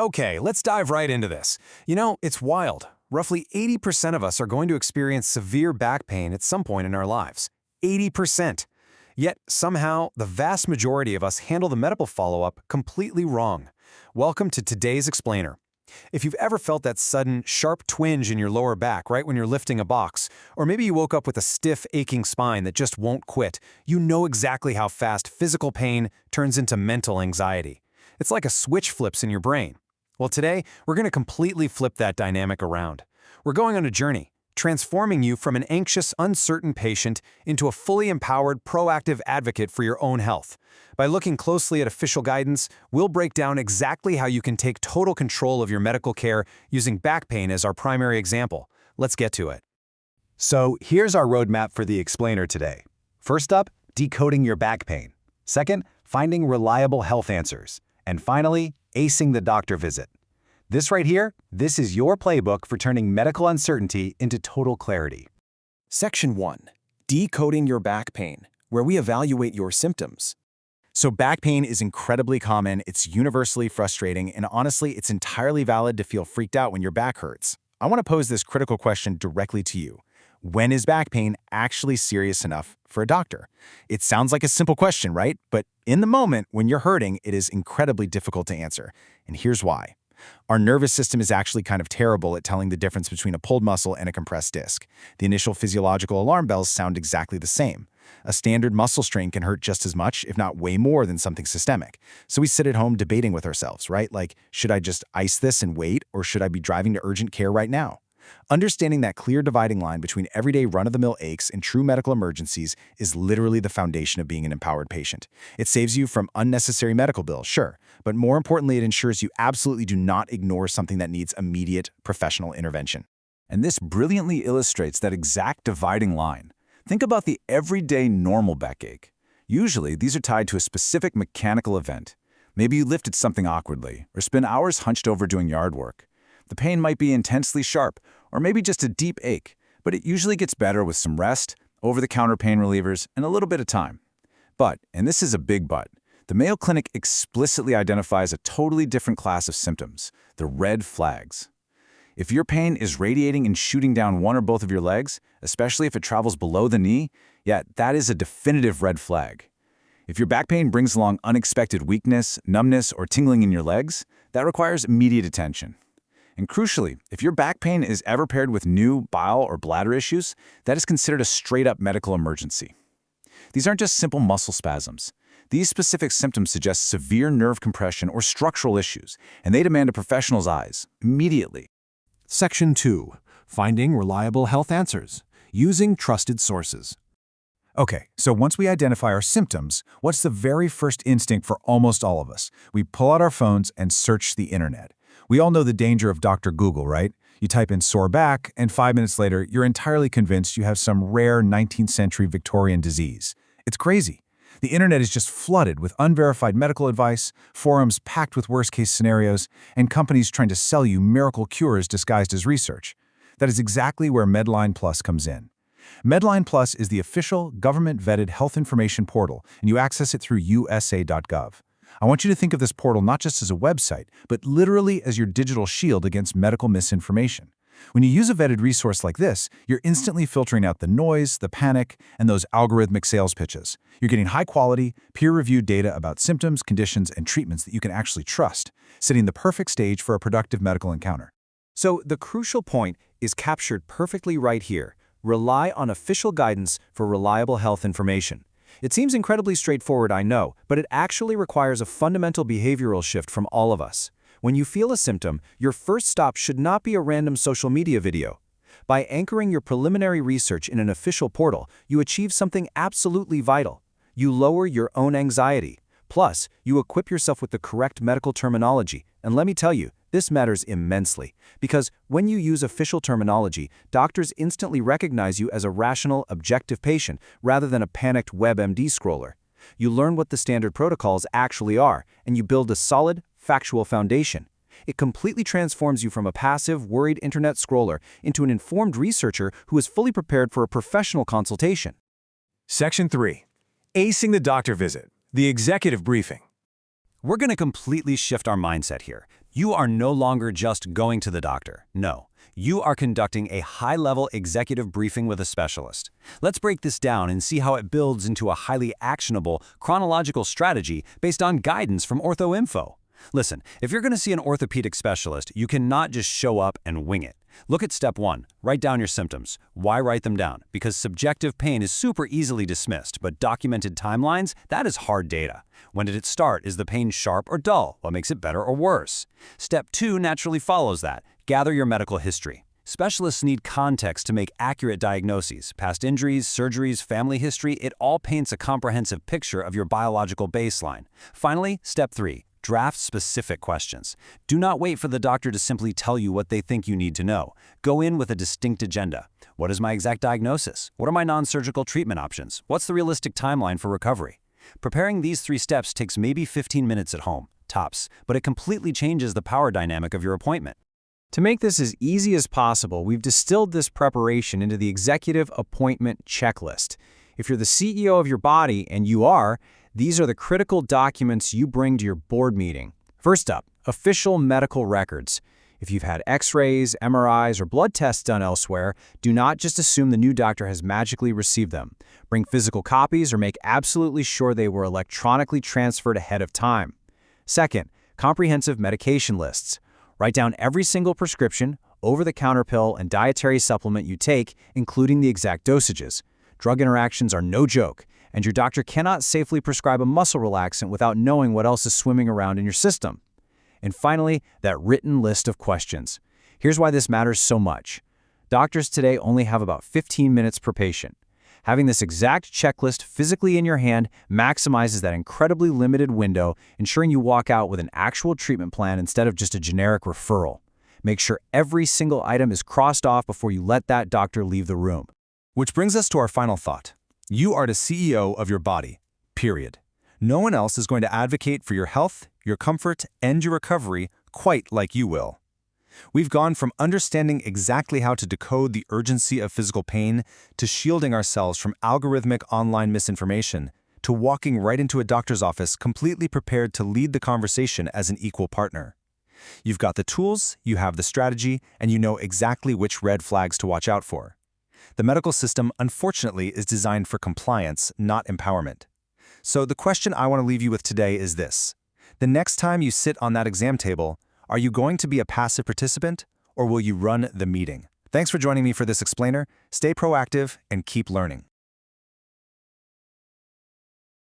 Okay, let's dive right into this. You know, it's wild. Roughly 80% of us are going to experience severe back pain at some point in our lives. 80%. Yet, somehow, the vast majority of us handle the medical follow-up completely wrong. Welcome to today's explainer. If you've ever felt that sudden, sharp twinge in your lower back right when you're lifting a box, or maybe you woke up with a stiff, aching spine that just won't quit, you know exactly how fast physical pain turns into mental anxiety. It's like a switch flips in your brain. Well, today, we're going to completely flip that dynamic around. We're going on a journey, transforming you from an anxious, uncertain patient into a fully empowered, proactive advocate for your own health. By looking closely at official guidance, we'll break down exactly how you can take total control of your medical care using back pain as our primary example. Let's get to it. So here's our roadmap for the explainer today. First up, decoding your back pain. Second, finding reliable health answers. And finally, acing the doctor visit. This right here, this is your playbook for turning medical uncertainty into total clarity. Section 1. Decoding your back pain, where we evaluate your symptoms. So back pain is incredibly common, it's universally frustrating, and honestly, it's entirely valid to feel freaked out when your back hurts. I want to pose this critical question directly to you. When is back pain actually serious enough for a doctor? It sounds like a simple question, right? But in the moment, when you're hurting, it is incredibly difficult to answer. And here's why. Our nervous system is actually kind of terrible at telling the difference between a pulled muscle and a compressed disc. The initial physiological alarm bells sound exactly the same. A standard muscle strain can hurt just as much, if not way more, than something systemic. So we sit at home debating with ourselves, right? Like, should I just ice this and wait, or should I be driving to urgent care right now? Understanding that clear dividing line between everyday run-of-the-mill aches and true medical emergencies is literally the foundation of being an empowered patient. It saves you from unnecessary medical bills, sure, but more importantly, it ensures you absolutely do not ignore something that needs immediate professional intervention. And this brilliantly illustrates that exact dividing line. Think about the everyday normal backache. Usually, these are tied to a specific mechanical event. Maybe you lifted something awkwardly, or spent hours hunched over doing yard work. The pain might be intensely sharp, or maybe just a deep ache, but it usually gets better with some rest, over-the-counter pain relievers, and a little bit of time. But, and this is a big but, the Mayo Clinic explicitly identifies a totally different class of symptoms, the red flags. If your pain is radiating and shooting down one or both of your legs, especially if it travels below the knee, yeah, that is a definitive red flag. If your back pain brings along unexpected weakness, numbness, or tingling in your legs, that requires immediate attention. And crucially, if your back pain is ever paired with new bowel or bladder issues, that is considered a straight-up medical emergency. These aren't just simple muscle spasms. These specific symptoms suggest severe nerve compression or structural issues, and they demand a professional's eyes, immediately. Section 2. Finding reliable health answers. Using trusted sources. Okay, so once we identify our symptoms, what's the very first instinct for almost all of us? We pull out our phones and search the internet. We all know the danger of Dr. Google, right? You type in sore back, and 5 minutes later, you're entirely convinced you have some rare 19th century Victorian disease. It's crazy. The internet is just flooded with unverified medical advice, forums packed with worst-case scenarios, and companies trying to sell you miracle cures disguised as research. That is exactly where Medline Plus comes in. Medline Plus is the official, government-vetted health information portal, and you access it through usa.gov. I want you to think of this portal not just as a website, but literally as your digital shield against medical misinformation. When you use a vetted resource like this, you're instantly filtering out the noise, the panic, and those algorithmic sales pitches. You're getting high-quality, peer-reviewed data about symptoms, conditions, and treatments that you can actually trust, setting the perfect stage for a productive medical encounter. So the crucial point is captured perfectly right here. Rely on official guidance for reliable health information. It seems incredibly straightforward, I know, but it actually requires a fundamental behavioral shift from all of us. When you feel a symptom, your first stop should not be a random social media video. By anchoring your preliminary research in an official portal, you achieve something absolutely vital. You lower your own anxiety. Plus, you equip yourself with the correct medical terminology. And let me tell you, this matters immensely, because when you use official terminology, doctors instantly recognize you as a rational, objective patient rather than a panicked WebMD scroller. You learn what the standard protocols actually are, and you build a solid, factual foundation. It completely transforms you from a passive, worried internet scroller into an informed researcher who is fully prepared for a professional consultation. Section 3. Acing the doctor visit. The executive briefing. We're going to completely shift our mindset here. You are no longer just going to the doctor. No, you are conducting a high-level executive briefing with a specialist. Let's break this down and see how it builds into a highly actionable, chronological strategy based on guidance from OrthoInfo. Listen, if you're going to see an orthopedic specialist, you cannot just show up and wing it. Look at step 1. Write down your symptoms. Why write them down? Because subjective pain is super easily dismissed, but documented timelines, that is hard data. When did it start? Is the pain sharp or dull? What makes it better or worse? Step 2 naturally follows that. Gather your medical history. Specialists need context to make accurate diagnoses. Past injuries, surgeries, family history, it all paints a comprehensive picture of your biological baseline. Finally, step 3. Draft specific questions. Do not wait for the doctor to simply tell you what they think you need to know. Go in with a distinct agenda. What is my exact diagnosis? What are my non-surgical treatment options? What's the realistic timeline for recovery? Preparing these 3 steps takes maybe 15 minutes at home, tops, but it completely changes the power dynamic of your appointment. To make this as easy as possible, we've distilled this preparation into the executive appointment checklist. If you're the CEO of your body, and you are, these are the critical documents you bring to your board meeting. First up, official medical records. If you've had x-rays, MRIs, or blood tests done elsewhere, do not just assume the new doctor has magically received them. Bring physical copies or make absolutely sure they were electronically transferred ahead of time. Second, comprehensive medication lists. Write down every single prescription, over-the-counter pill, and dietary supplement you take, including the exact dosages. Drug interactions are no joke, and your doctor cannot safely prescribe a muscle relaxant without knowing what else is swimming around in your system. And finally, that written list of questions. Here's why this matters so much. Doctors today only have about 15 minutes per patient. Having this exact checklist physically in your hand maximizes that incredibly limited window, ensuring you walk out with an actual treatment plan instead of just a generic referral. Make sure every single item is crossed off before you let that doctor leave the room. Which brings us to our final thought. You are the CEO of your body, period. No one else is going to advocate for your health, your comfort, and your recovery quite like you will. We've gone from understanding exactly how to decode the urgency of physical pain to shielding ourselves from algorithmic online misinformation to walking right into a doctor's office completely prepared to lead the conversation as an equal partner. You've got the tools, you have the strategy, and you know exactly which red flags to watch out for. The medical system, unfortunately, is designed for compliance, not empowerment. So the question I want to leave you with today is this. The next time you sit on that exam table, are you going to be a passive participant, or will you run the meeting? Thanks for joining me for this explainer. Stay proactive and keep learning.